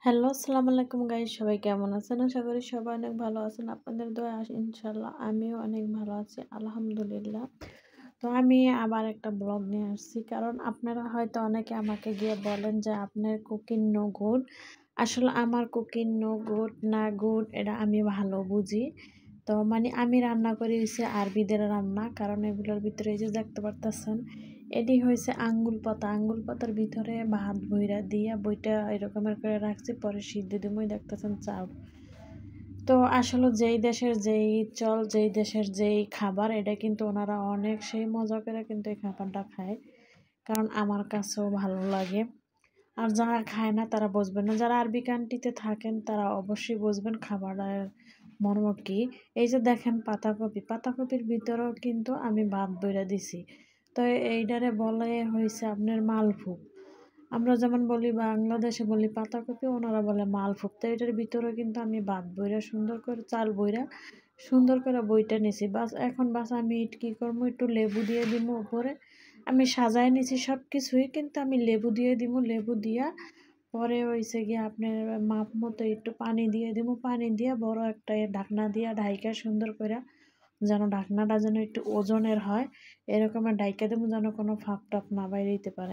Hello, আসসালামু আলাইকুম guys, সবাই কেমন আছেন? আশা করি সবাই অনেক ভালো আছেন। আপনাদের দোয়ায় ইনশাআল্লাহ আমিও অনেক ভালো আছি, আলহামদুলিল্লাহ। তো আমি আবার একটা ব্লগ নিয়ে আসছি, কারণ আপনারা হয়তো অনেকে আমাকে গিয়ে বলেন যে আপনার কুকিং নো গুড। আসলে আমার কুকিং নো গুড না গুড এটা আমি ভালো বুঝি। তো মানে আমি রান্না করি হচ্ছে আরবিদের রান্না, কারণ এগুলোর ভিতরে এই যে দেখতে পারতেছেন এটি হয়েছে আঙ্গুল পাতা। আঙ্গুল পাতার ভিতরে ভাত বইরা দিয়ে বইটা এরকমের করে রাখছি, পরে সিদ্ধ দিয়ে দেখতেছেন চাল। তো আসলে যেই দেশের যেই চল, যেই দেশের যেই খাবার, এটা কিন্তু ওনারা অনেক সেই মজা করে কিন্তু এই খাবারটা খায়, কারণ আমার কাছেও ভালো লাগে। আর যারা খায় না তারা বুঝবেন না, যারা আরবি কান্ট্রিতে থাকেন তারা অবশ্যই বুঝবেন খাবারের মর্ম কি। এই যে দেখেন পাতাকপি, পাতাকপির ভিতরেও কিন্তু আমি ভাত বইরা দিছি। তো এইটারে বলে হয়েছে আপনার মালভোগ। আমরা যেমন বলি বাংলাদেশে বলি পাতাকপি, ওনারা বলে মালভোগ। তো এটার ভিতরেও কিন্তু আমি ভাত বইরা সুন্দর করে, চাল বইরা সুন্দর করে বইটা নিছি। বাস এখন আমি কি করবো, একটু লেবু দিয়ে দিব উপরে। আমি সাজায় নিছি সব কিছুই, কিন্তু আমি লেবু দিয়ে দিব। লেবু দিয়া পরে হইছে গিয়ে আপনার মাপ মতো একটু পানি দিয়ে দিব। পানি দিয়ে বড় একটা ঢাকনা দিয়া ঢাইকা সুন্দর করে, যেন ঢাকনাটা যেন একটু ওজনের হয়, এরকমের ঢাইকা দেবো, যেন কোনো ফাঁক টাক না বাইরে দিতে পারে।